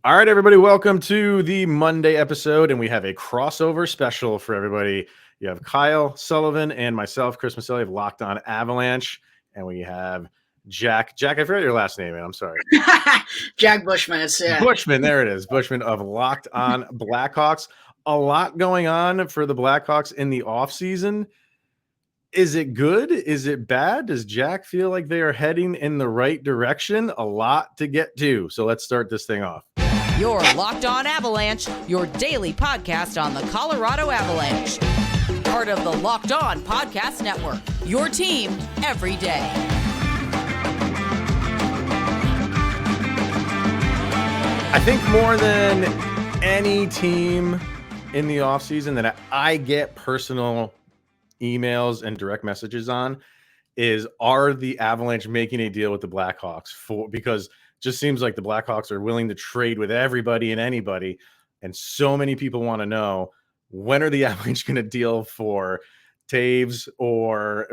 All right, everybody, welcome to the Monday episode, and we have a crossover special for everybody. You have Kyle Sullivan and myself, Chris Maselli, of Locked On Avalanche, and we have Jack. Jack, I forgot your last name, man. I'm sorry. Jack Bushman. Bushman, there it is. Bushman of Locked On Blackhawks. A lot going on for the Blackhawks in the offseason. Is it good? Is it bad? Does Jack feel like they are heading in the right direction? A lot to get to, so let's start this thing off. You're Locked On Avalanche, your daily podcast on the Colorado Avalanche. Part of the Locked On Podcast Network, your team every day. I think more than any team in the offseason that I get personal emails and direct messages on is, are the Avalanche making a deal with the Blackhawks? Because just seems like the Blackhawks are willing to trade with everybody and anybody. And so many people want to know, when are the Avalanche going to deal for Toews or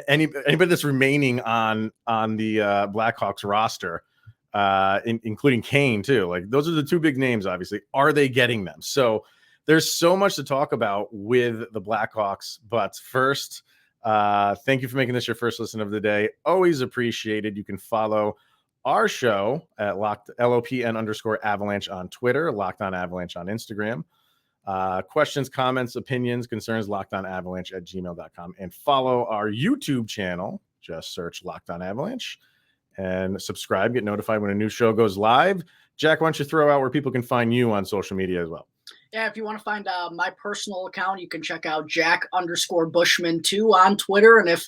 anybody that's remaining on the Blackhawks roster, including Kane too. Like, those are the two big names, obviously. Are they getting them? So there's so much to talk about with the Blackhawks. But first, thank you for making this your first listen of the day. Always appreciated. You can follow our show at LOPN_Avalanche on Twitter, Locked On Avalanche on Instagram. Questions, comments, opinions, concerns, lockedonavalanche@gmail.com. And follow our YouTube channel. Just search Locked On Avalanche and subscribe. Get notified when a new show goes live. Jack, why don't you throw out where people can find you on social media as well? Yeah, if you want to find my personal account, you can check out Jack_Bushman2 on Twitter. And if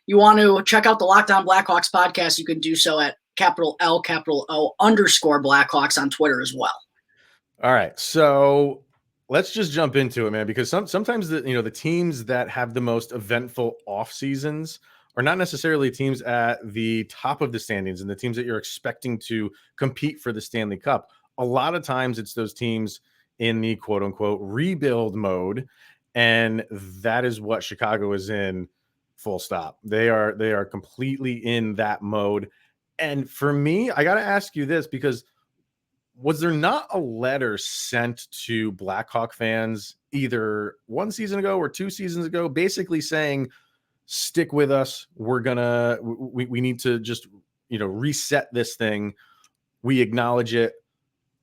you want to check out the Locked On Blackhawks podcast, you can do so at _Blackhawks on Twitter as well. All right. So let's just jump into it, man, because sometimes the teams that have the most eventful off seasons are not necessarily teams at the top of the standings and the teams that you're expecting to compete for the Stanley Cup. A lot of times it's those teams in the quote unquote rebuild mode. And that is what Chicago is in, full stop. They are completely in that mode. And for me, I got to ask you this, because was there not a letter sent to Blackhawk fans either one season ago or 2 seasons ago, basically saying, stick with us. We need to just, reset this thing. We acknowledge it.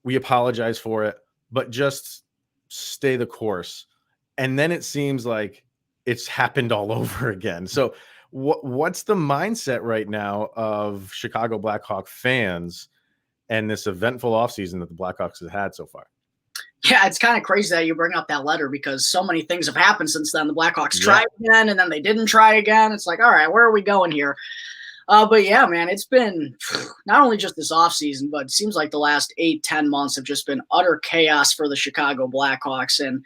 We apologize for it, but just stay the course. And then it seems like it's happened all over again. So what's the mindset right now of Chicago Blackhawk fans and this eventful offseason that the Blackhawks have had so far? Yeah, it's kind of crazy that you bring up that letter, because so many things have happened since then. The Blackhawks tried again, and then they didn't try again. It's like, all right, where are we going here? But yeah, man, it's been not only just this offseason, but it seems like the last 8-10 months have just been utter chaos for the Chicago Blackhawks. And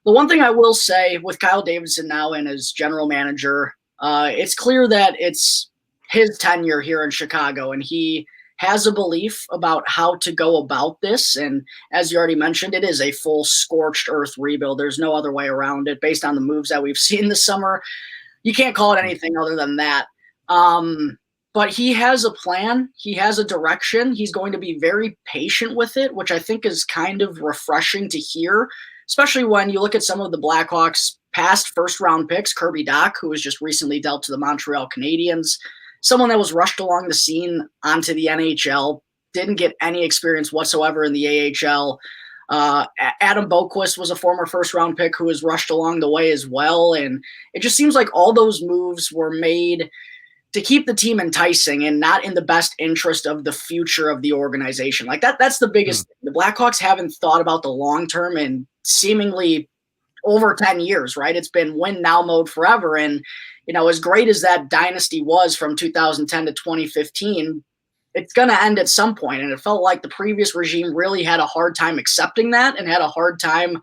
the one thing I will say, with Kyle Davidson now in as general manager, it's clear that it's his tenure here in Chicago, and he has a belief about how to go about this. And as you already mentioned, it is a full scorched earth rebuild. There's no other way around it. Based on the moves that we've seen this summer, you can't call it anything other than that. But he has a plan. He has a direction. He's going to be very patient with it, which I think is kind of refreshing to hear, especially when you look at some of the Blackhawks' past first-round picks. Kirby Dach, who was just recently dealt to the Montreal Canadiens, someone that was rushed along the scene onto the NHL, didn't get any experience whatsoever in the AHL. Adam Boquist was a former first-round pick who was rushed along the way as well. And it just seems like all those moves were made to keep the team enticing and not in the best interest of the future of the organization. Like that's the biggest thing. The Blackhawks haven't thought about the long term in seemingly over 10 years, right? It's been win now mode forever. And, as great as that dynasty was from 2010 to 2015, it's going to end at some point. And it felt like the previous regime really had a hard time accepting that and had a hard time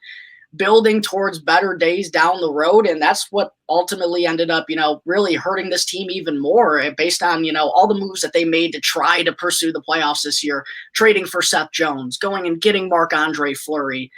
building towards better days down the road. And that's what ultimately ended up, really hurting this team even more, based on, all the moves that they made to try to pursue the playoffs this year, trading for Seth Jones, going and getting Marc-Andre Fleury.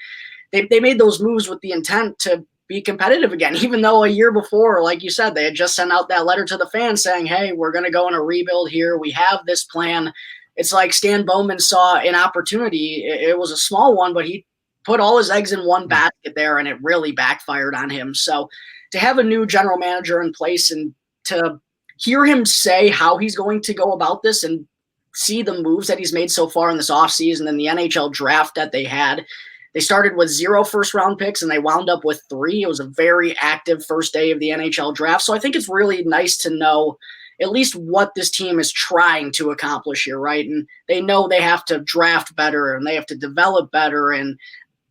They made those moves with the intent to be competitive again, even though a year before, like you said, they had just sent out that letter to the fans saying, hey, we're going to go on a rebuild here. We have this plan. it's like Stan Bowman saw an opportunity. It was a small one, but he put all his eggs in one basket there, and it really backfired on him. So to have a new general manager in place and to hear him say how he's going to go about this and see the moves that he's made so far in this offseason and the NHL draft that they had. They started with 0 first-round picks, and they wound up with 3. It was a very active first day of the NHL draft. So I think it's really nice to know at least what this team is trying to accomplish here, right? And they know they have to draft better and they have to develop better. And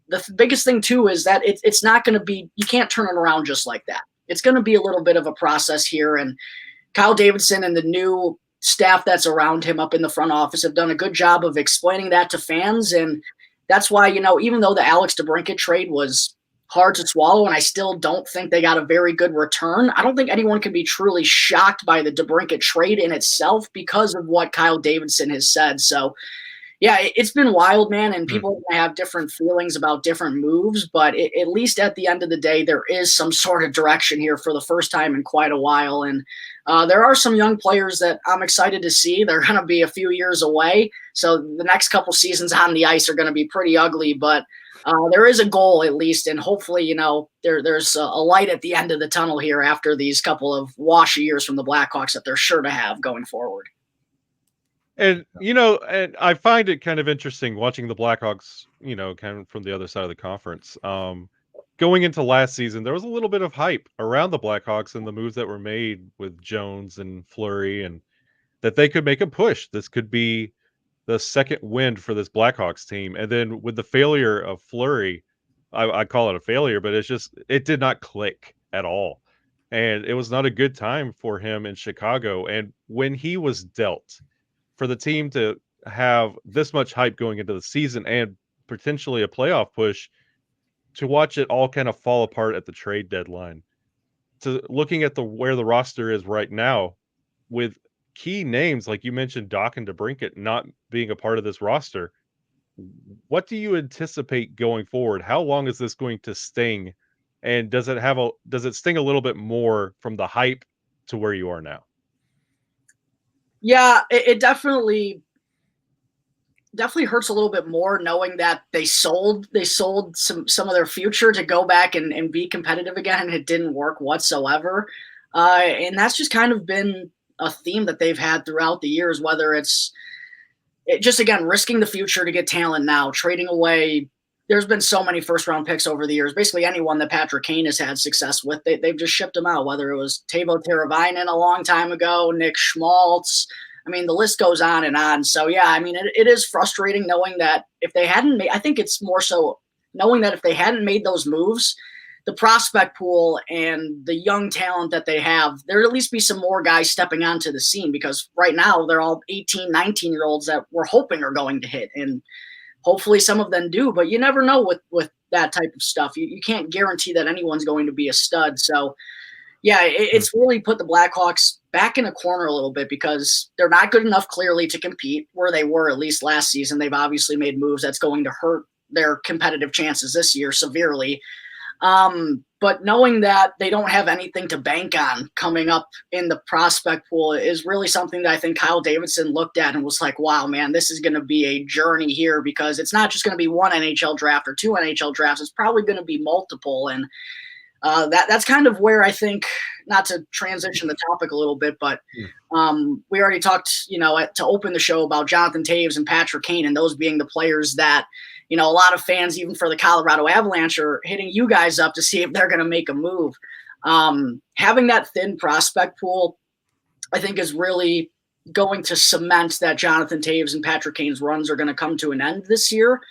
the biggest thing, too, is that it's not going to be – you can't turn it around just like that. It's going to be a little bit of a process here. And Kyle Davidson and the new staff that's around him up in the front office have done a good job of explaining that to fans. And that's why, even though the Alex DeBrincat trade was hard to swallow, and I still don't think they got a very good return, I don't think anyone can be truly shocked by the DeBrincat trade in itself because of what Kyle Davidson has said. So, yeah, it's been wild, man, and people have different feelings about different moves, but at least at the end of the day, there is some sort of direction here for the first time in quite a while. And there are some young players that I'm excited to see. They're going to be a few years away, so the next couple seasons on the ice are going to be pretty ugly, but there is a goal at least, and hopefully, there's a light at the end of the tunnel here after these couple of washy years from the Blackhawks that they're sure to have going forward. And, and I find it kind of interesting watching the Blackhawks, kind of from the other side of the conference. Going into last season, there was a little bit of hype around the Blackhawks and the moves that were made with Jones and Fleury, and that they could make a push. This could be the second wind for this Blackhawks team. And then with the failure of Fleury, I call it a failure, but it did not click at all. And it was not a good time for him in Chicago. And when he was dealt, for the team to have this much hype going into the season and potentially a playoff push, to watch it all kind of fall apart at the trade deadline, to looking at where the roster is right now with key names, like you mentioned, Doc and DeBrincat not being a part of this roster, what do you anticipate going forward? How long is this going to sting? And does it sting a little bit more from the hype to where you are now? Yeah, it definitely hurts a little bit more knowing that they sold some of their future to go back and be competitive again, and it didn't work whatsoever. And that's just kind of been a theme that they've had throughout the years, whether it's just, again, risking the future to get talent now, trading away. There's been so many first-round picks over the years. Basically anyone that Patrick Kane has had success with, they've just shipped them out, whether it was Teuvo Teravainen a long time ago, Nick Schmaltz. I mean, the list goes on and on. So, yeah, I mean, it is frustrating knowing that if they hadn't made – I think it's more so knowing that if they hadn't made those moves, the prospect pool and the young talent that they have, there'd at least be some more guys stepping onto the scene, because right now they're all 18, 19-year-olds that we're hoping are going to hit. And hopefully some of them do, but you never know with that type of stuff. You can't guarantee that anyone's going to be a stud. So, yeah, it's really put the Blackhawks back in a corner a little bit, because they're not good enough clearly to compete where they were at least last season. They've obviously made moves that's going to hurt their competitive chances this year severely. But knowing that they don't have anything to bank on coming up in the prospect pool is really something that I think Kyle Davidson looked at and was like, wow, man, this is going to be a journey here, because it's not just going to be one NHL draft or 2 NHL drafts. It's probably going to be multiple. And that's kind of where I think, not to transition the topic a little bit, but we already talked, to open the show about Jonathan Toews and Patrick Kane, and those being the players that, a lot of fans, even for the Colorado Avalanche, are hitting you guys up to see if they're going to make a move. Having that thin prospect pool, I think, is really going to cement that Jonathan Toews and Patrick Kane's runs are going to come to an end this year.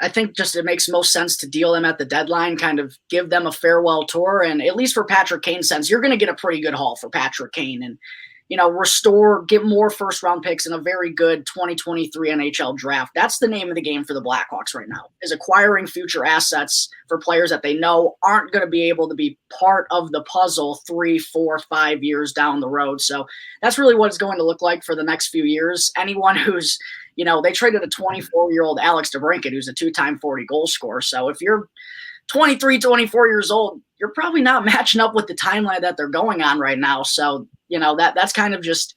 I think just it makes most sense to deal them at the deadline, kind of give them a farewell tour. And at least for Patrick Kane's sense, you're going to get a pretty good haul for Patrick Kane, and, get more first-round picks in a very good 2023 NHL draft. That's the name of the game for the Blackhawks right now, is acquiring future assets for players that they know aren't going to be able to be part of the puzzle 3, 4, 5 years down the road. So that's really what it's going to look like for the next few years. Anyone who's, they traded a 24-year-old Alex DeBrincat, who's a 2-time 40 goal scorer. So if you're 23, 24 years old, you're probably not matching up with the timeline that they're going on right now. So, that's kind of just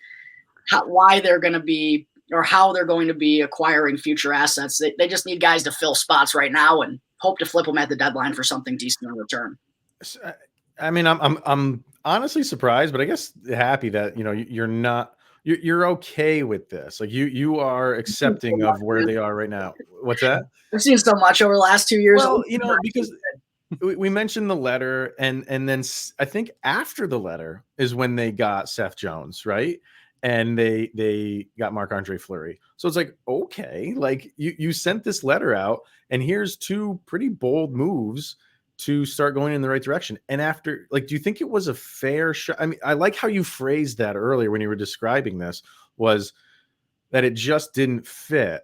why they're going to be or how they're going to be acquiring future assets. They just need guys to fill spots right now and hope to flip them at the deadline for something decent in return. I mean, I'm honestly surprised, but I guess happy that, you know, you're okay with this. Like you are accepting of where they are right now. What's that? I've seen so much over the last 2 years. Well, you know, because we mentioned the letter, and then I think after the letter is when they got Seth Jones, right? And they got Marc-Andre Fleury. So it's like, okay, like you sent this letter out, and here's two pretty bold moves to start going in the right direction. And after, like, do you think it was a fair shot? I mean, I like how you phrased that earlier when you were describing this, was that it just didn't fit.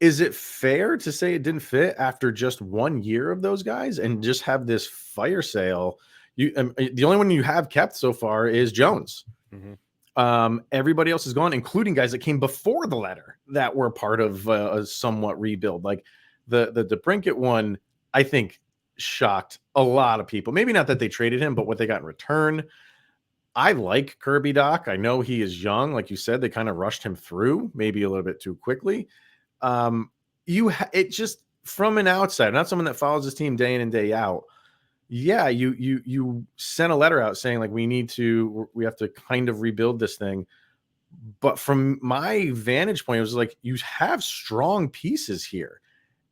Is it fair to say it didn't fit after just 1 year of those guys and just have this fire sale? The only one you have kept so far is Jones. Mm-hmm. Everybody else is gone, including guys that came before the letter that were part of a somewhat rebuild. Like the DeBrincat one, I think shocked a lot of people. Maybe not that they traded him, but what they got in return. I like Kirby Doc. I know he is young. Like you said, they kind of rushed him through maybe a little bit too quickly. It just, from an outsider, not someone that follows this team day in and day out. Yeah, you sent a letter out saying like we have to kind of rebuild this thing. But from my vantage point, it was like you have strong pieces here,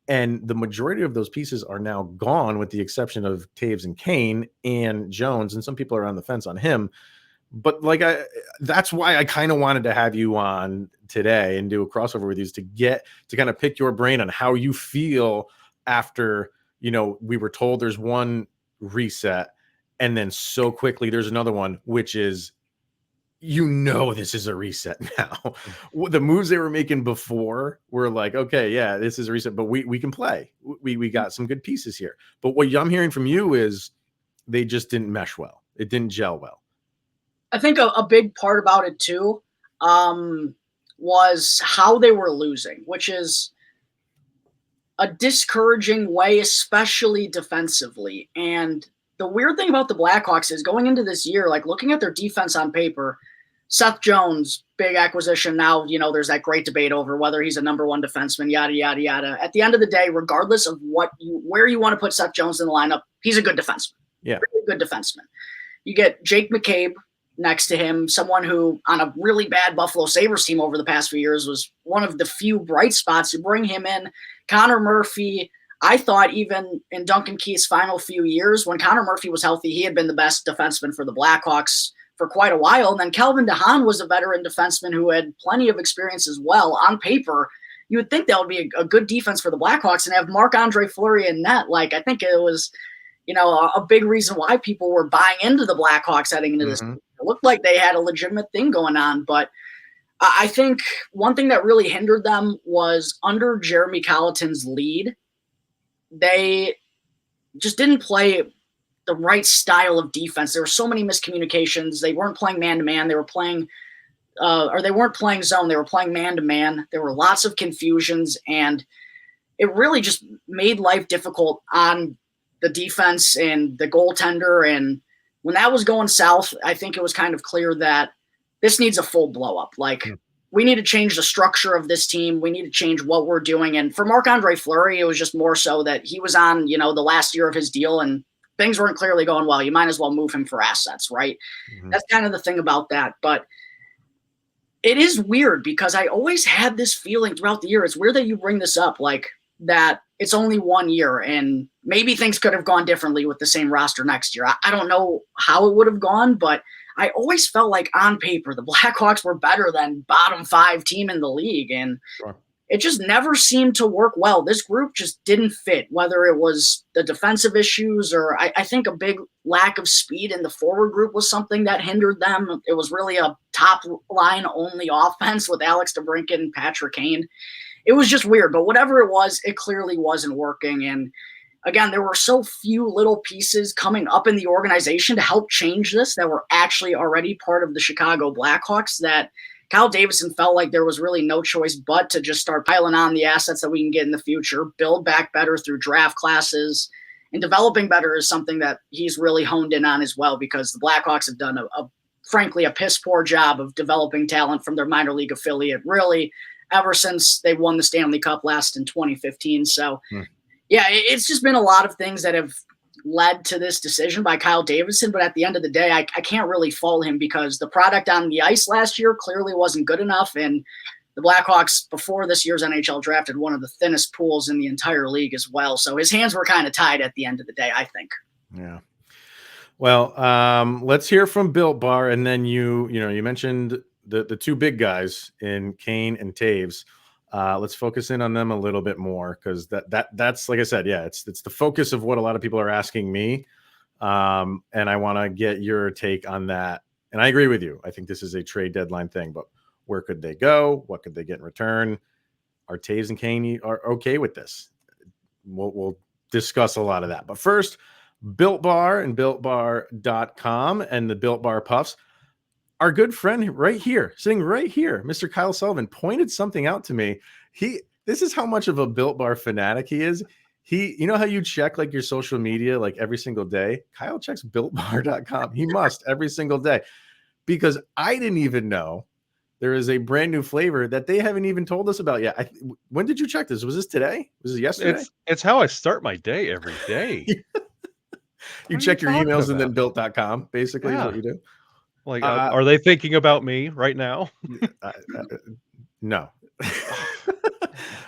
and the majority of those pieces are now gone, with the exception of Toews and Kane and Jones, and some people are on the fence on him. But like that's why I kind of wanted to have you on today and do a crossover with you, is to get to kind of pick your brain on how you feel after, you know, we were told there's one reset and then so quickly there's another one, which is, you know, this is a reset now. The moves they were making before were like, okay, yeah, this is a reset, but we can play. We got some good pieces here. But what I'm hearing from you is they just didn't mesh well. It didn't gel well. I think a big part about it too was how they were losing, which is a discouraging way, especially defensively. And the weird thing about the Blackhawks is going into this year, like looking at their defense on paper, Seth Jones, big acquisition. Now, you know, there's that great debate over whether he's a number one defenseman, yada, yada, yada. At the end of the day, regardless of where you want to put Seth Jones in the lineup, he's a good defenseman. Yeah. Really good defenseman. You get Jake McCabe next to him, someone who on a really bad Buffalo Sabres team over the past few years was one of the few bright spots. You bring him in. Connor Murphy, I thought even in Duncan Keith's final few years, when Connor Murphy was healthy, he had been the best defenseman for the Blackhawks for quite a while. And then Kelvin DeHaan was a veteran defenseman who had plenty of experience as well. On paper, you would think that would be a good defense for the Blackhawks, and have Marc-Andre Fleury in net. Like, I think it was, you know, a big reason why people were buying into the Blackhawks heading into this. It looked like they had a legitimate thing going on, but I think one thing that really hindered them was under Jeremy Colleton's lead, they just didn't play the right style of defense. There were so many miscommunications. They weren't playing man-to-man. They were playing or they weren't playing zone. They were playing man-to-man. There were lots of confusions, and it really just made life difficult on the defense and the goaltender. And when that was going south, I think it was kind of clear that this needs a full blow up. Like, we need to change the structure of this team. We need to change what we're doing. And for Marc-Andre Fleury, it was just more so that he was on, you know, the last year of his deal and things weren't clearly going well. You might as well move him for assets, right? That's kind of the thing about that. But it is weird because I always had this feeling throughout the year. It's weird that you bring this up, like that it's only 1 year and maybe things could have gone differently with the same roster next year. I don't know how it would have gone, but I always felt like on paper, the Blackhawks were better than bottom 5 team in the league. And it just never seemed to work well. This group just didn't fit, whether it was the defensive issues or I think a big lack of speed in the forward group was something that hindered them. It was really a top line only offense with Alex DeBrincat and Patrick Kane. It was just weird, but whatever it was, it clearly wasn't working. And again, there were so few little pieces coming up in the organization to help change this that were actually already part of the Chicago Blackhawks that Kyle Davidson felt like there was really no choice but to just start piling on the assets that we can get in the future, build back better through draft classes, and developing better is something that he's really honed in on as well, because the Blackhawks have done a frankly, a piss poor job of developing talent from their minor league affiliate, really, ever since they won the Stanley Cup last in 2015. So, yeah, it's just been a lot of things that have led to this decision by Kyle Davidson. But at the end of the day, I can't really fault him because the product on the ice last year clearly wasn't good enough. And the Blackhawks, before this year's NHL draft, had one of the thinnest pools in the entire league as well. So his hands were kind of tied at the end of the day, I think. Yeah. Well, let's hear from Built Bar, and then you mentioned the two big guys in Kane and Toews. Let's focus in on them a little bit more because that's like I said, yeah, it's the focus of what a lot of people are asking me, and I want to get your take on that. And I agree with you. I think this is a trade deadline thing, but where could they go? What could they get in return? Are Toews and Kane are okay with this? We'll discuss a lot of that. But first, Built Bar and BuiltBar.com and the Built Bar Puffs. Our good friend right here, sitting right here, Mr. Kyle Sullivan, pointed something out to me. This is how much of a Built Bar fanatic he is. You know how you check like your social media like every single day? Kyle checks BuiltBar.com. He must every single day because I didn't even know there is a brand new flavor that they haven't even told us about yet. When did you check this? Was this today? Was it yesterday? It's how I start my day every day. You check your emails and then built.com basically is what you do. Like, are they thinking about me right now? No,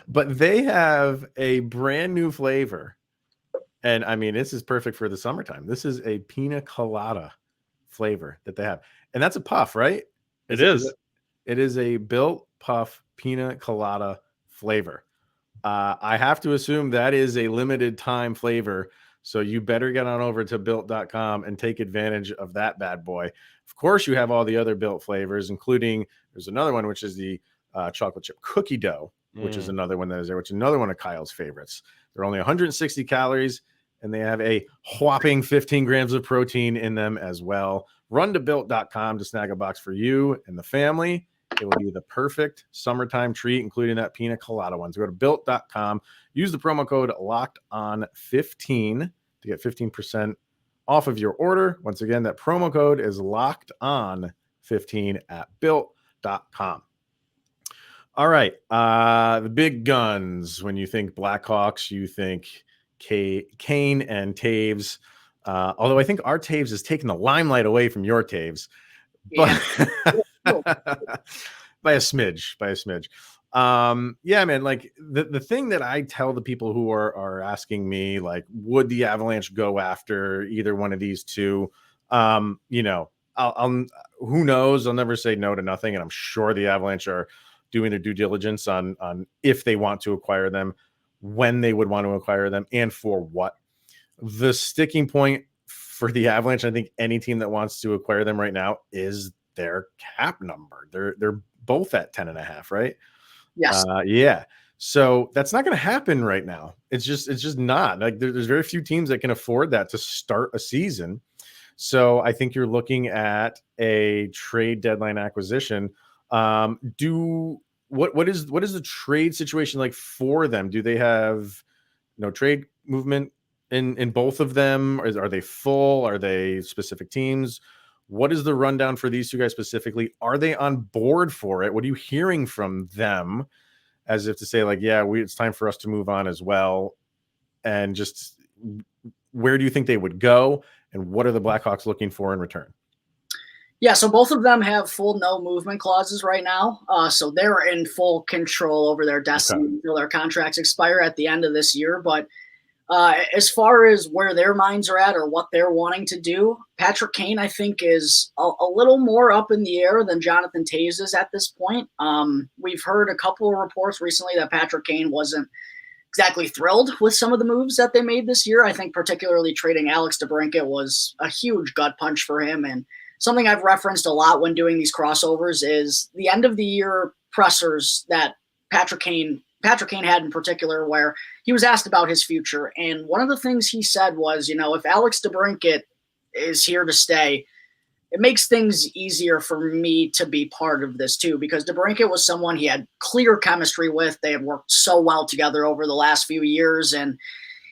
but they have a brand new flavor. And I mean, this is perfect for the summertime. This is a pina colada flavor that they have. And that's a puff, right? It is. It is a Built Puff pina colada flavor. I have to assume that is a limited time flavor. So you better get on over to built.com and take advantage of that bad boy. Of course, you have all the other Built flavors, including there's another one, which is the chocolate chip cookie dough, which is another one that is there, which is another one of Kyle's favorites. They're only 160 calories, and they have a whopping 15 grams of protein in them as well. Run to built.com to snag a box for you and the family. It will be the perfect summertime treat, including that pina colada one. So go to built.com, use the promo code LOCKEDON15 to get 15% off of your order. Once again, that promo code is LOCKEDON15 at built.com. All right. The big guns. When you think Blackhawks, you think Kane and Toews. Although I think our Toews is taking the limelight away from your Toews. But by a smidge. Yeah, man, like the thing that I tell the people who are asking me, like, would the Avalanche go after either one of these two? I'll who knows? I'll never say no to nothing. And I'm sure the Avalanche are doing their due diligence on if they want to acquire them, when they would want to acquire them, and for what. The sticking point for the Avalanche, I think any team that wants to acquire them right now, is their cap number. They're both at 10.5, right? Yes. Yeah. So that's not going to happen right now. It's just not. Like there's very few teams that can afford that to start a season. So I think you're looking at a trade deadline acquisition. What is the trade situation like for them? Do they have no trade movement in both of them? Are they full? Are they specific teams? What is the rundown for these two guys specifically? Are they on board for it? What are you hearing from them, as if to say, like, yeah, it's time for us to move on as well? And just where do you think they would go? And what are the Blackhawks looking for in return? Yeah, so both of them have full no movement clauses right now. So they're in full control over their destiny until their contracts expire at the end of this year. But as far as where their minds are at or what they're wanting to do, Patrick Kane, I think, is a little more up in the air than Jonathan Toews is at this point. We've heard a couple of reports recently that Patrick Kane wasn't exactly thrilled with some of the moves that they made this year. I think particularly trading Alex DeBrincat was a huge gut punch for him. And something I've referenced a lot when doing these crossovers is the end of the year pressers that Patrick Kane had in particular, where he was asked about his future. And one of the things he said was, if Alex DeBrincat is here to stay, it makes things easier for me to be part of this too, because DeBrincat was someone he had clear chemistry with. They had worked so well together over the last few years. And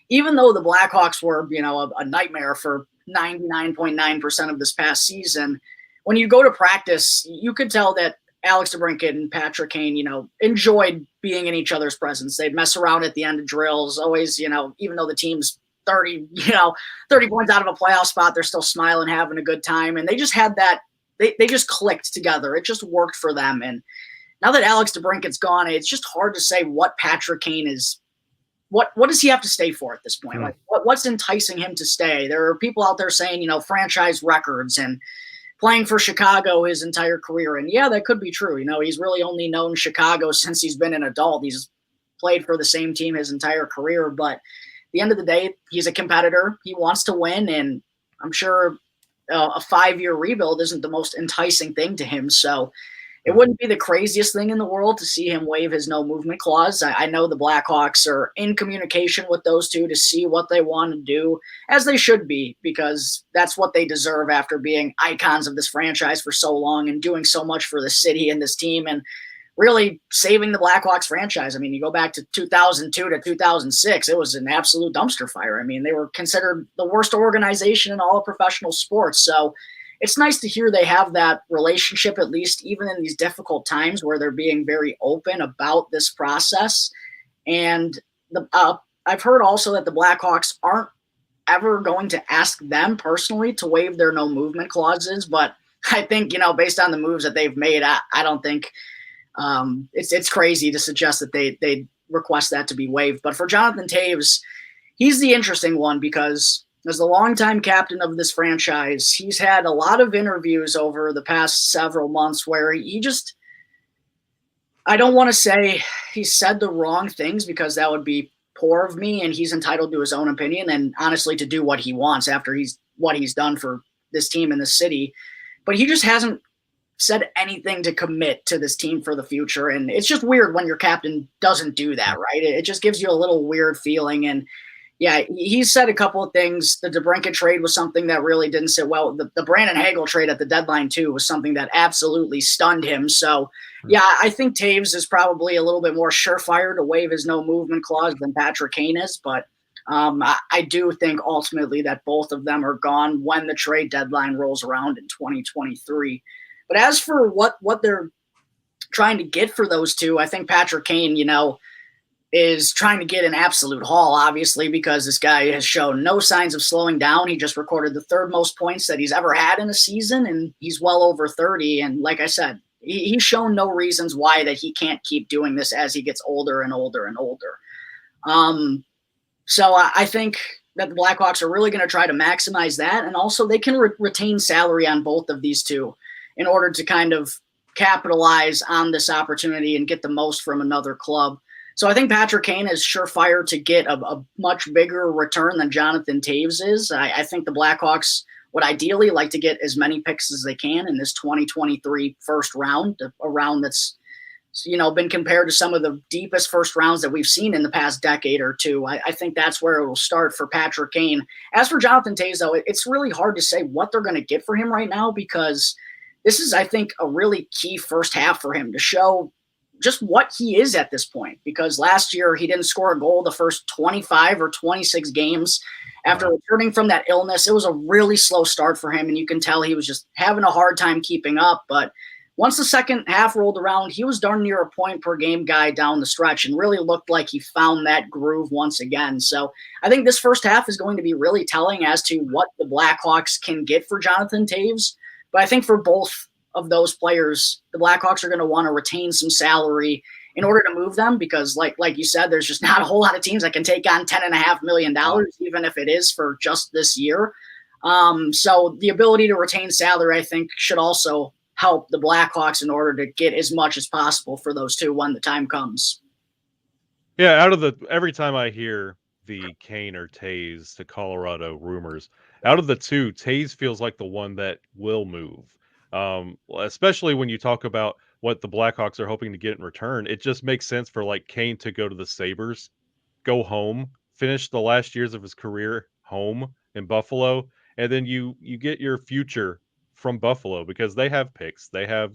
even though the Blackhawks were, a nightmare for 99.9% of this past season, when you go to practice, you could tell that Alex DeBrincat and Patrick Kane, enjoyed being in each other's presence. They'd mess around at the end of drills, always, even though the team's 30 points out of a playoff spot, they're still smiling, having a good time. And they just had that, they just clicked together. It just worked for them. And now that Alex DeBrincat's gone, it's just hard to say what Patrick Kane is. What does he have to stay for at this point? Like, what's enticing him to stay? There are people out there saying, franchise records and playing for Chicago his entire career. And yeah, that could be true. He's really only known Chicago since he's been an adult. He's played for the same team his entire career. But at the end of the day, he's a competitor. He wants to win. And I'm sure a 5-year rebuild isn't the most enticing thing to him. So it wouldn't be the craziest thing in the world to see him waive his no movement clause. I know the Blackhawks are in communication with those two to see what they want to do, as they should be, because that's what they deserve after being icons of this franchise for so long and doing so much for the city and this team and really saving the Blackhawks franchise. I mean, you go back to 2002 to 2006, it was an absolute dumpster fire. I mean, they were considered the worst organization in all of professional sports. So it's nice to hear they have that relationship, at least even in these difficult times where they're being very open about this process. And I've heard also that the Blackhawks aren't ever going to ask them personally to waive their no movement clauses. But I think, based on the moves that they've made, I don't think it's crazy to suggest that they request that to be waived. But for Jonathan Toews, he's the interesting one because as the longtime captain of this franchise, he's had a lot of interviews over the past several months where I don't want to say he said the wrong things because that would be poor of me, and he's entitled to his own opinion and honestly to do what he wants after what he's done for this team in the city. But he just hasn't said anything to commit to this team for the future. And it's just weird when your captain doesn't do that, right? It just gives you a little weird feeling. And yeah, he said a couple of things. The DeBrincat trade was something that really didn't sit well. The Brandon Hagel trade at the deadline, too, was something that absolutely stunned him. So, yeah, I think Toews is probably a little bit more surefire to waive his no movement clause than Patrick Kane is. But I do think ultimately that both of them are gone when the trade deadline rolls around in 2023. But as for what they're trying to get for those two, I think Patrick Kane, is trying to get an absolute haul, obviously, because this guy has shown no signs of slowing down. He just recorded the third most points that he's ever had in a season, and he's well over 30. And like I said, he's shown no reasons why that he can't keep doing this as he gets older and older and older. So I think that the Blackhawks are really going to try to maximize that, and also they can retain salary on both of these two in order to kind of capitalize on this opportunity and get the most from another club. So I think Patrick Kane is surefire to get a much bigger return than Jonathan Toews is. I think the Blackhawks would ideally like to get as many picks as they can in this 2023 first round, a round that's been compared to some of the deepest first rounds that we've seen in the past decade or two. I think that's where it will start for Patrick Kane. As for Jonathan Toews, though, it's really hard to say what they're going to get for him right now because this is, I think, a really key first half for him to show just what he is at this point, because last year he didn't score a goal the first 25 or 26 games after returning from that illness. It was a really slow start for him, and you can tell he was just having a hard time keeping up. But once the second half rolled around, he was darn near a point per game guy down the stretch and really looked like he found that groove once again. So I think this first half is going to be really telling as to what the Blackhawks can get for Jonathan Toews. But I think for both of those players, the Blackhawks are going to want to retain some salary in order to move them because, like you said, there's just not a whole lot of teams that can take on $10.5 million, even if it is for just this year. So the ability to retain salary, I think, should also help the Blackhawks in order to get as much as possible for those two when the time comes. Yeah, every time I hear the Kane or Toews to Colorado rumors, out of the two, Toews feels like the one that will move. Especially when you talk about what the Blackhawks are hoping to get in return. It just makes sense for like Kane to go to the Sabres, go home, finish the last years of his career home in Buffalo, and then you get your future from Buffalo because they have picks, they have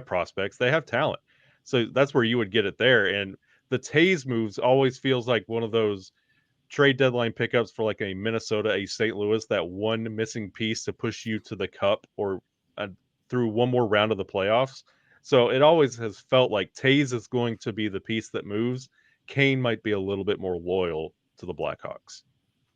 prospects, they have talent. So that's where you would get it there. And the Toews moves always feels like one of those trade deadline pickups for like a Minnesota, a St. Louis, that one missing piece to push you to the cup or through one more round of the playoffs. So it always has felt like Toews is going to be the piece that moves. Kane might be a little bit more loyal to the Blackhawks.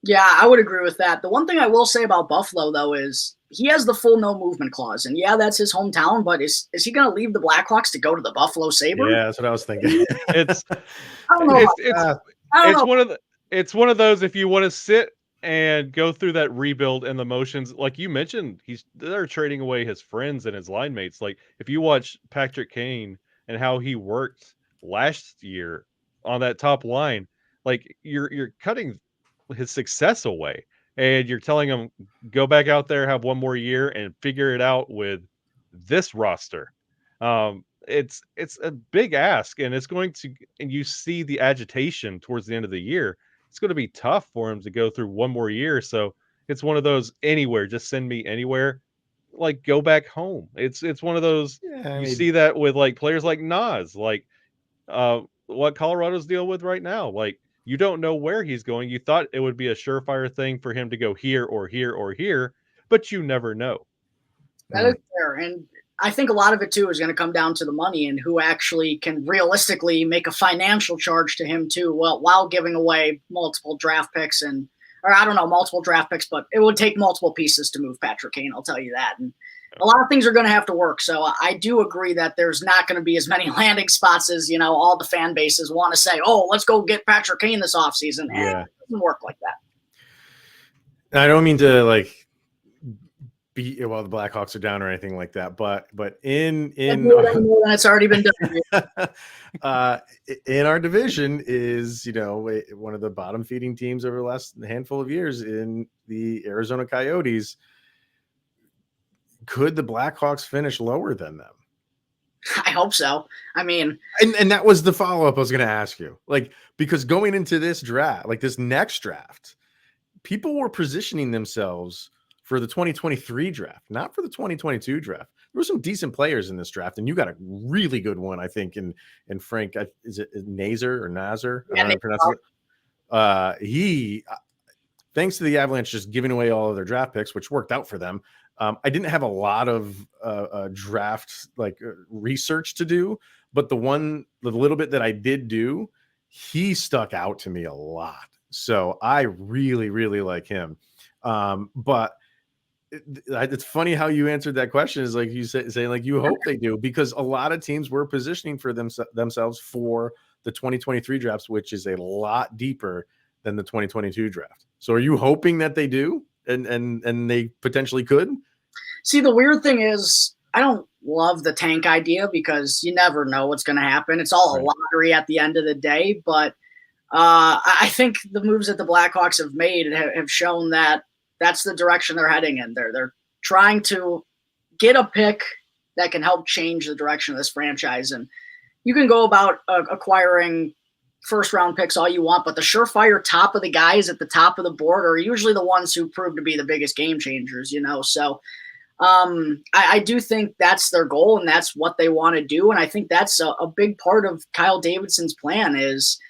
Yeah, I would agree with that. The one thing I will say about Buffalo, though, is he has the full no movement clause. And yeah, that's his hometown, but is he going to leave the Blackhawks to go to the Buffalo Sabres? Yeah, that's what I was thinking. It's I don't know. it's one of those, if you want to sit and go through that rebuild and the motions, like you mentioned, they're trading away his friends and his line mates. Like if you watch Patrick Kane and how he worked last year on that top line, like you're cutting his success away, and you're telling him go back out there, have one more year, and figure it out with this roster. It's a big ask, and and you see the agitation towards the end of the year. It's going to be tough for him to go through one more year. So it's one of those anywhere, just send me anywhere. Like go back home. It's one of those. Yeah, you see that with like players like Nas, like what Colorado's deal with right now. Like you don't know where he's going. You thought it would be a surefire thing for him to go here or here or here, but you never know. That is fair. And I think a lot of it, too, is going to come down to the money and who actually can realistically make a financial charge to him, too, while giving away multiple draft picks multiple draft picks, but it would take multiple pieces to move Patrick Kane, I'll tell you that. And a lot of things are going to have to work. So I do agree that there's not going to be as many landing spots as, all the fan bases want to say, oh, let's go get Patrick Kane this offseason. Yeah. It doesn't work like that. I don't mean to the Blackhawks are down or anything like that, but in it's already been done. In our division is one of the bottom feeding teams over the last handful of years in the Arizona Coyotes. Could the Blackhawks finish lower than them? I hope so. I mean, and that was the follow-up I was going to ask you. Because going into this draft, this next draft, people were positioning themselves for the 2023 draft, not for the 2022 draft. There were some decent players in this draft, and you got a really good one, I think, in Frank. Is it Nazar or Nazar? Yeah, he, thanks to the Avalanche just giving away all of their draft picks, which worked out for them. I didn't have a lot of draft research to do, but the little bit that I did do, he stuck out to me a lot. So I really, really like him. But it's funny how you answered that question, is like you saying you hope they do, because a lot of teams were positioning for themselves for the 2023 drafts, which is a lot deeper than the 2022 draft. So are you hoping that they do and they potentially could? See, the weird thing is I don't love the tank idea because you never know what's going to happen. It's all a lottery at the end of the day. But I think the moves that the Blackhawks have made have shown that that's the direction they're heading in. They're trying to get a pick that can help change the direction of this franchise. And you can go about acquiring first-round picks all you want, but the surefire top of the guys at the top of the board are usually the ones who prove to be the biggest game changers, So I do think that's their goal, and that's what they want to do. And I think that's a big part of Kyle Davidson's plan is –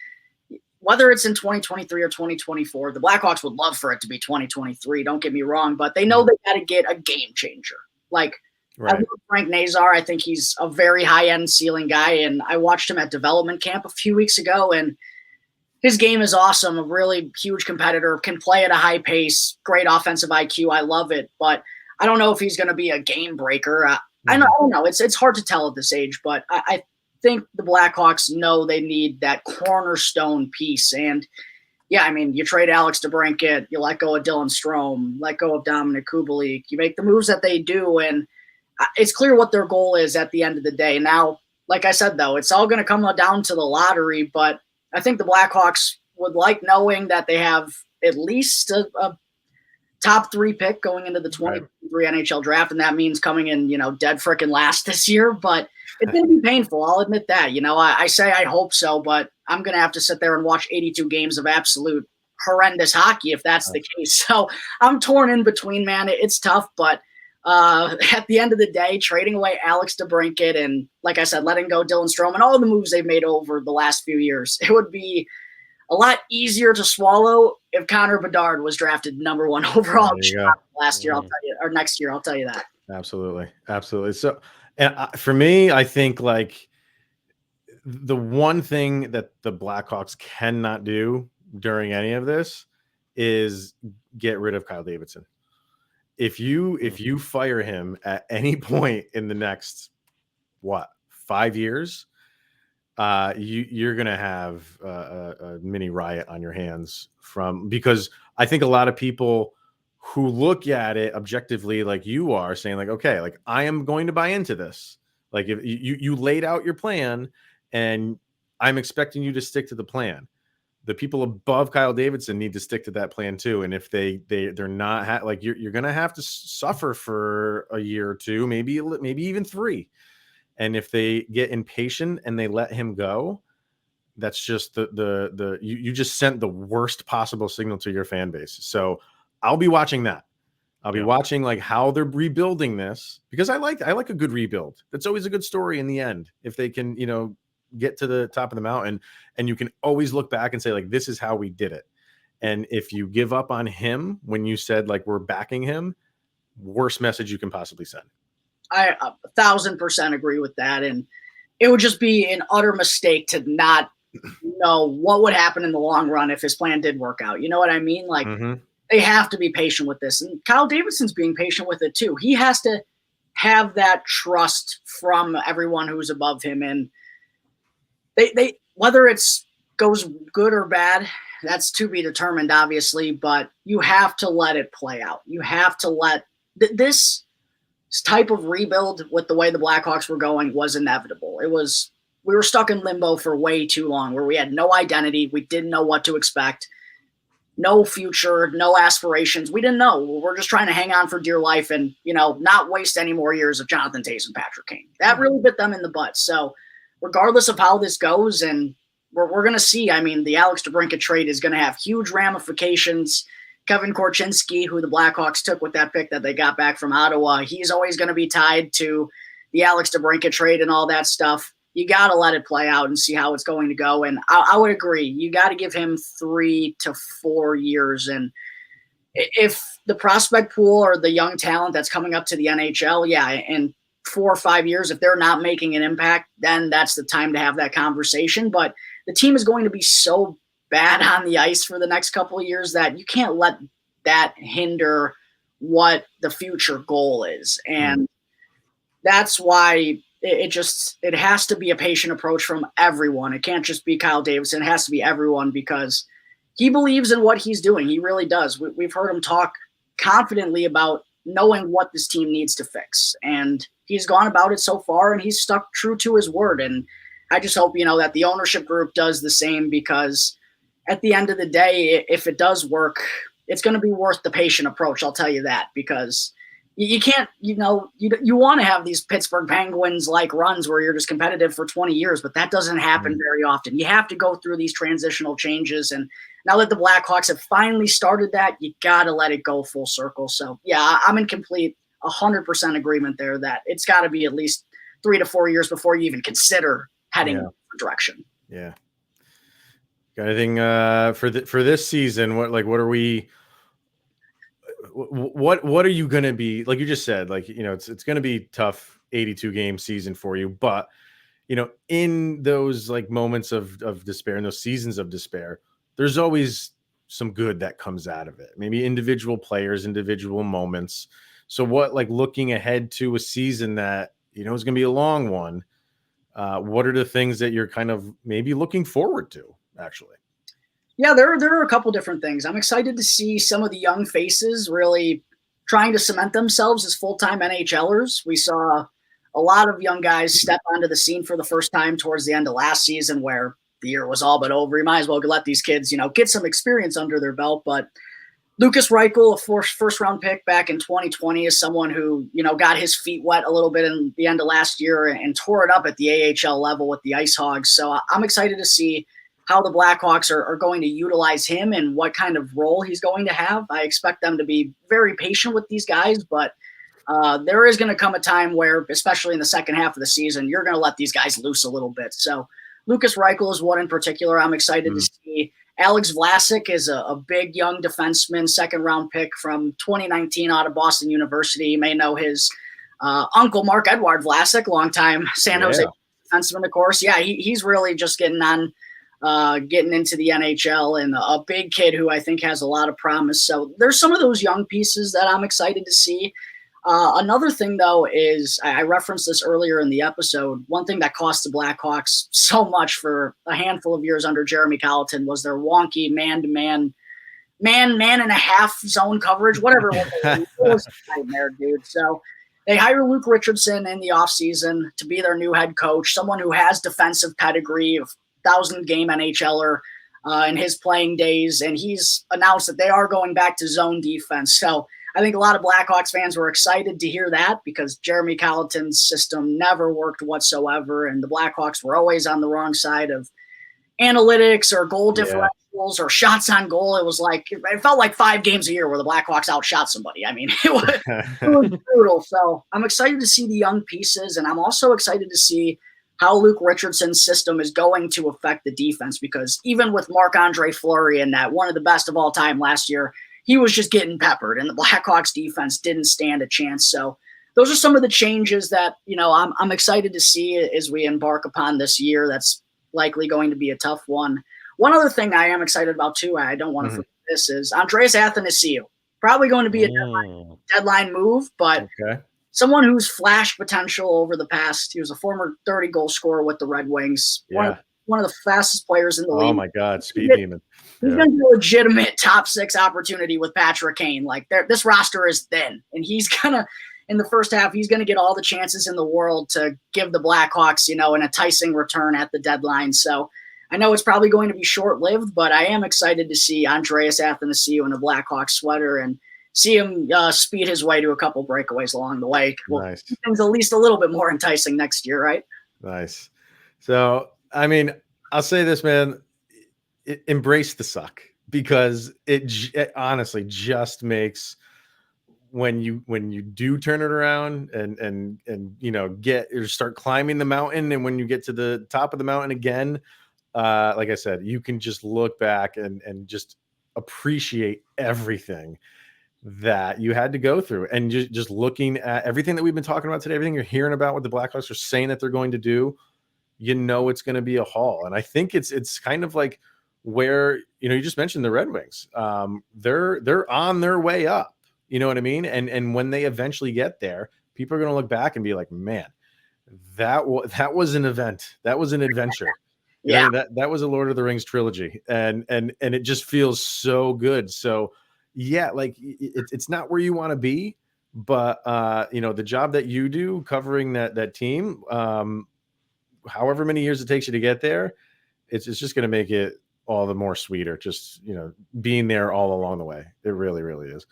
whether it's in 2023 or 2024, the Blackhawks would love for it to be 2023. Don't get me wrong, but they know they got to get a game changer. I love Frank Nazar. I think he's a very high-end ceiling guy, and I watched him at development camp a few weeks ago, and his game is awesome. A really huge competitor, can play at a high pace, great offensive IQ. I love it, but I don't know if he's going to be a game breaker. I don't know. It's hard to tell at this age, but I think the Blackhawks know they need that cornerstone piece. And yeah, I mean, you trade Alex DeBrincat, you let go of Dylan Strome, let go of Dominic Kubalik, you make the moves that they do, and it's clear what their goal is at the end of the day. Now, like I said, though, it's all going to come down to the lottery, but I think the Blackhawks would like knowing that they have at least a top 3 pick going into the 2023 NHL draft, and that means coming in, dead frickin' last this year, but it's going to be painful. I'll admit that. I say I hope so, but I'm going to have to sit there and watch 82 games of absolute horrendous hockey if that's the case. So I'm torn in between, man. It's tough, but at the end of the day, trading away Alex DeBrincat and, like I said, letting go Dylan Strome and all the moves they've made over the last few years, it would be a lot easier to swallow if Connor Bedard was drafted #1 overall last year. I'll tell you, or next year. I'll tell you that. Absolutely. Absolutely. So, and for me, I think like the one thing that the Blackhawks cannot do during any of this is get rid of Kyle Davidson. If you fire him at any point in the next 5 years, you're gonna have a mini riot on your hands because I think a lot of people who look at it objectively, like you are, saying like, okay, like I am going to buy into this. Like if you laid out your plan, and I'm expecting you to stick to the plan. The people above Kyle Davidson need to stick to that plan too. And if they're not like you're gonna have to suffer for a year or two, maybe even 3. And if they get impatient and they let him go, that's just you just sent the worst possible signal to your fan base. So I'll be watching that. I'll be watching like how they're rebuilding this, because I like a good rebuild. That's always a good story in the end. If they can, get to the top of the mountain, and you can always look back and say like, this is how we did it. And if you give up on him when you said like, we're backing him, worst message you can possibly send. I 1,000% agree with that. And it would just be an utter mistake to not know what would happen in the long run if his plan did work out. You know what I mean? Like they have to be patient with this. And Kyle Davidson's being patient with it too. He has to have that trust from everyone who's above him. And they whether it's goes good or bad, that's to be determined, obviously, but you have to let it play out. You have to let this type of rebuild with the way the Blackhawks were going was inevitable. We were stuck in limbo for way too long, where we had no identity. We didn't know what to expect. No future, no aspirations. We didn't know. We're just trying to hang on for dear life and, not waste any more years of Jonathan Toews and Patrick Kane. That really bit them in the butt. So regardless of how this goes, and we're going to see, I mean, the Alex DeBrincat trade is going to have huge ramifications. Kevin Korchinski, who the Blackhawks took with that pick that they got back from Ottawa, he's always going to be tied to the Alex DeBrincat trade and all that stuff. You got to let it play out and see how it's going to go. And I would agree. You got to give him 3 to 4 years. And if the prospect pool or the young talent that's coming up to the NHL, in 4 or 5 years, if they're not making an impact, then that's the time to have that conversation. But the team is going to be so bad on the ice for the next couple of years that you can't let that hinder what the future goal is. And that's why it has to be a patient approach from everyone. It can't just be Kyle Davidson. It has to be everyone, because he believes in what he's doing. He really does. We've heard him talk confidently about knowing what this team needs to fix. And he's gone about it so far, and he's stuck true to his word. And I just hope, that the ownership group does the same, because at the end of the day, if it does work, it's going to be worth the patient approach. I'll tell you that, because you can't, you want to have these Pittsburgh Penguins like runs where you're just competitive for 20 years, but that doesn't happen very often. You have to go through these transitional changes. And now that the Blackhawks have finally started that, you got to let it go full circle. So yeah, I'm in complete 100% agreement there that it's got to be at least 3 to 4 years before you even consider heading in a direction. Yeah. Got anything for this season? What are we? What are you going to be, like you just said, like, it's going to be tough 82 game season for you, but in those like moments of despair, in those seasons of despair, there's always some good that comes out of it. Maybe individual players, individual moments. So looking ahead to a season that, is going to be a long one. What are the things that you're kind of maybe looking forward to, actually? Yeah, there are a couple different things. I'm excited to see some of the young faces really trying to cement themselves as full-time NHLers. We saw a lot of young guys step onto the scene for the first time towards the end of last season, where the year was all but over. You might as well let these kids, get some experience under their belt. But Lucas Reichel, a first-round pick back in 2020, is someone who, got his feet wet a little bit in the end of last year and tore it up at the AHL level with the Ice Hogs. So I'm excited to see how the Blackhawks are going to utilize him and what kind of role he's going to have. I expect them to be very patient with these guys, but there is going to come a time where, especially in the second half of the season, you're going to let these guys loose a little bit. So Lucas Reichel is one in particular I'm excited to see. Alex Vlasic is a big young defenseman, second-round pick from 2019 out of Boston University. You may know his Uncle Mark Edward Vlasic, longtime San Jose defenseman, of course. Yeah, he's really just getting into the NHL, and a big kid who I think has a lot of promise. So there's some of those young pieces that I'm excited to see. Another thing, though, is I referenced this earlier in the episode. One thing that cost the Blackhawks so much for a handful of years under Jeremy Colleton was their wonky man-to-man, man and a half zone coverage, whatever it was. It was a nightmare, dude. So they hire Luke Richardson in the offseason to be their new head coach, someone who has defensive pedigree, of 1,000-game NHLer in his playing days, and he's announced that they are going back to zone defense. So I think a lot of Blackhawks fans were excited to hear that because Jeremy Colleton's system never worked whatsoever, and the Blackhawks were always on the wrong side of analytics or goal differentials or shots on goal. It felt like 5 games a year where the Blackhawks outshot somebody. I mean, it was brutal. So I'm excited to see the young pieces, and I'm also excited to see how Luke Richardson's system is going to affect the defense, because even with Marc-Andre Fleury and that, one of the best of all time last year, he was just getting peppered, and the Blackhawks defense didn't stand a chance. So those are some of the changes that, I'm excited to see as we embark upon this year. That's likely going to be a tough one. One other thing I am excited about too, I don't want to forget this, is Andreas Athanasiou. Probably going to be a deadline move, but someone who's flashed potential over the past. He was a former 30-goal scorer with the Red Wings. One of the fastest players in the league. Oh my God, speed demon. He's going to be a legitimate top 6 opportunity with Patrick Kane. Like, this roster is thin, and he's gonna, in the first half, he's going to get all the chances in the world to give the Blackhawks, an enticing return at the deadline. So I know it's probably going to be short-lived, but I am excited to see Andreas Athanasiou in a Blackhawks sweater and see him speed his way to a couple breakaways along the way. Nice. Things at least a little bit more enticing next year, right? Nice. So, I mean, I'll say this, man. Embrace the suck, because it honestly just makes when you do turn it around and start climbing the mountain, and when you get to the top of the mountain again, like I said, you can just look back and just appreciate everything that you had to go through, and just looking at everything that we've been talking about today, everything you're hearing about what the Blackhawks are saying that they're going to do, it's going to be a haul. And I think it's kind of like where, you just mentioned the Red Wings. They're on their way up, you know what I mean? And when they eventually get there, people are going to look back and be like, man, that was an event. That was an adventure. Yeah. That was a Lord of the Rings trilogy. And it just feels so good. So yeah, like it's not where you want to be, but the job that you do covering that team, however many years it takes you to get there, it's just going to make it all the more sweeter, just being there all along the way. It really, really is.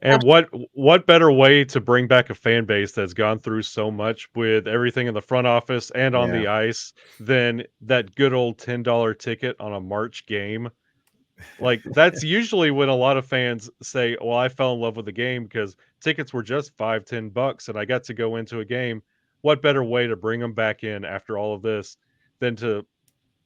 And what better way to bring back a fan base that's gone through so much with everything in the front office and on the ice than that good old $10 ticket on a March game? Like, that's usually when a lot of fans say, well, I fell in love with the game because tickets were just $5-10 and I got to go into a game. What better way to bring them back in after all of this than to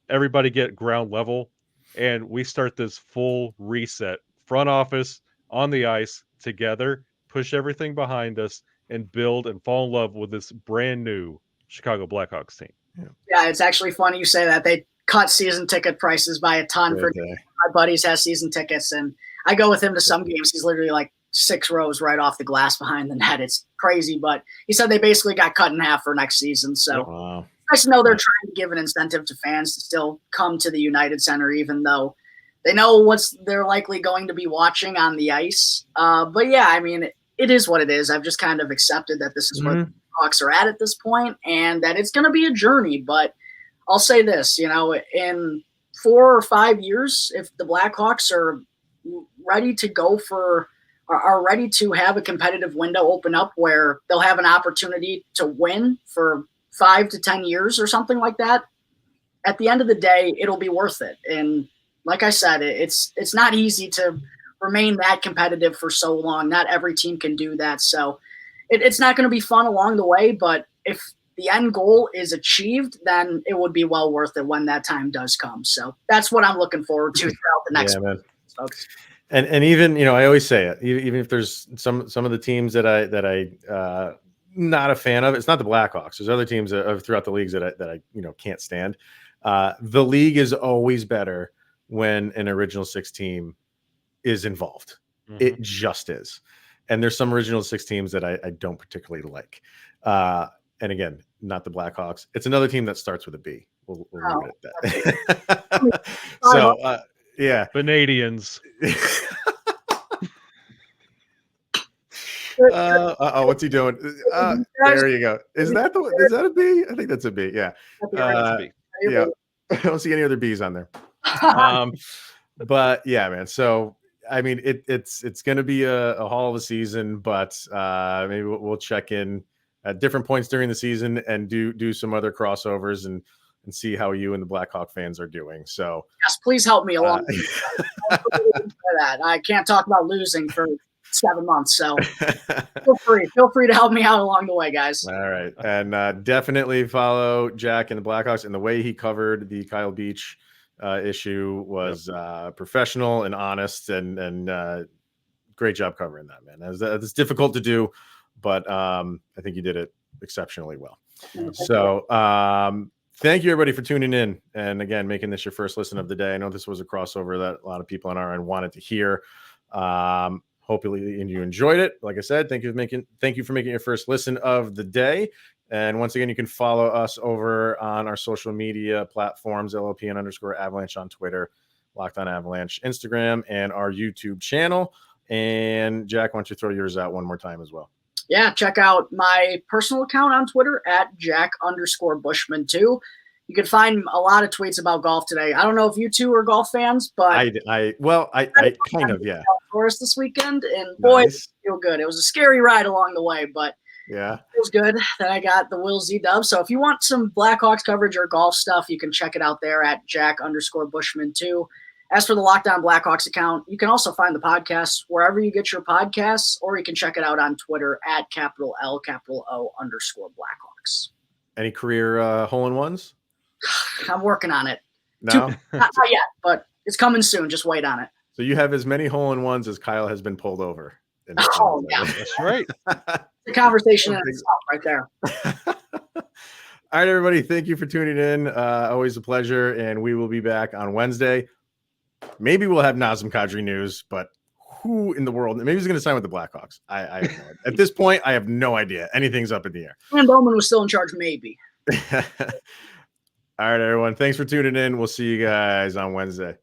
everybody get ground level and we start this full reset, front office on the ice together, push everything behind us, and build and fall in love with this brand new Chicago Blackhawks team. Yeah, it's actually funny you say that. They cut season ticket prices by a ton. My buddies has season tickets, and I go with him to some games. He's literally like 6 rows right off the glass behind the net. It's crazy, but he said they basically got cut in half for next season. So nice to know they're trying to give an incentive to fans to still come to the United Center, even though they know they're likely going to be watching on the ice. But yeah, I mean, it is what it is. I've just kind of accepted that this is where the Hawks are at this point, and that it's going to be a journey. But I'll say this, in 4 or 5 years, if the Blackhawks are ready to are ready to have a competitive window open up where they'll have an opportunity to win for 5 to 10 years or something like that, at the end of the day, it'll be worth it. And like I said, it's not easy to remain that competitive for so long. Not every team can do that. So it's not going to be fun along the way, but if the end goal is achieved, then it would be well worth it when that time does come. So that's what I'm looking forward to throughout the next month, folks. And even, I always say it, even if there's some of the teams that I not a fan of. It's not the Blackhawks. There's other teams throughout the leagues that I can't stand. The league is always better when an original six team is involved. It just is. And there's some original six teams that I don't particularly like. And again, not the Blackhawks. It's another team that starts with a B. We'll leave it at that. So, yeah. Vanadians. What's he doing? There you go. Is that a B? I think that's a B. Yeah. Yeah. I don't see any other B's on there. But yeah, man. So I mean, it's going to be a haul of a season, but maybe we'll check in at different points during the season and do some other crossovers and see how you and the Blackhawk fans are doing. So yes, please help me along. That I can't talk about losing for 7 months, so feel free to help me out along the way, guys. All right, and definitely follow Jack and the Blackhawks, and the way he covered the Kyle Beach issue was professional and honest, and great job covering that, man. That's difficult to do, but I think you did it exceptionally well. So thank you, everybody, for tuning in, and again, making this your first listen of the day. I know this was a crossover that a lot of people on our end wanted to hear. Hopefully you enjoyed it. Like I said, thank you for making your first listen of the day. And once again, you can follow us over on our social media platforms, LLPN_Avalanche on Twitter, Locked On Avalanche, Instagram, and our YouTube channel. And Jack, why don't you throw yours out one more time as well? Yeah, check out my personal account on Twitter at Jack_Bushman2. You can find a lot of tweets about golf today. I don't know if you two are golf fans, but I kind of, yeah. Forest this weekend, and boy, nice. It feel good. It was a scary ride along the way, but yeah, it was good that I got the Will Z dub. So if you want some Blackhawks coverage or golf stuff, you can check it out there at Jack_Bushman2. As for the Locked On Blackhawks account, you can also find the podcast wherever you get your podcasts, or you can check it out on Twitter at @L_O_Blackhawks. Any career hole-in-ones? I'm working on it. No? Not yet, but it's coming soon. Just wait on it. So you have as many hole-in-ones as Kyle has been pulled over. Oh, yeah. That's right. The conversation in itself right there. All right, everybody. Thank you for tuning in. Always a pleasure. And we will be back on Wednesday. Maybe we'll have Nazem Kadri news, but who in the world? Maybe he's going to sign with the Blackhawks. I have no idea. At this point, I have no idea. Anything's up in the air. And Bowman was still in charge, maybe. All right, everyone. Thanks for tuning in. We'll see you guys on Wednesday.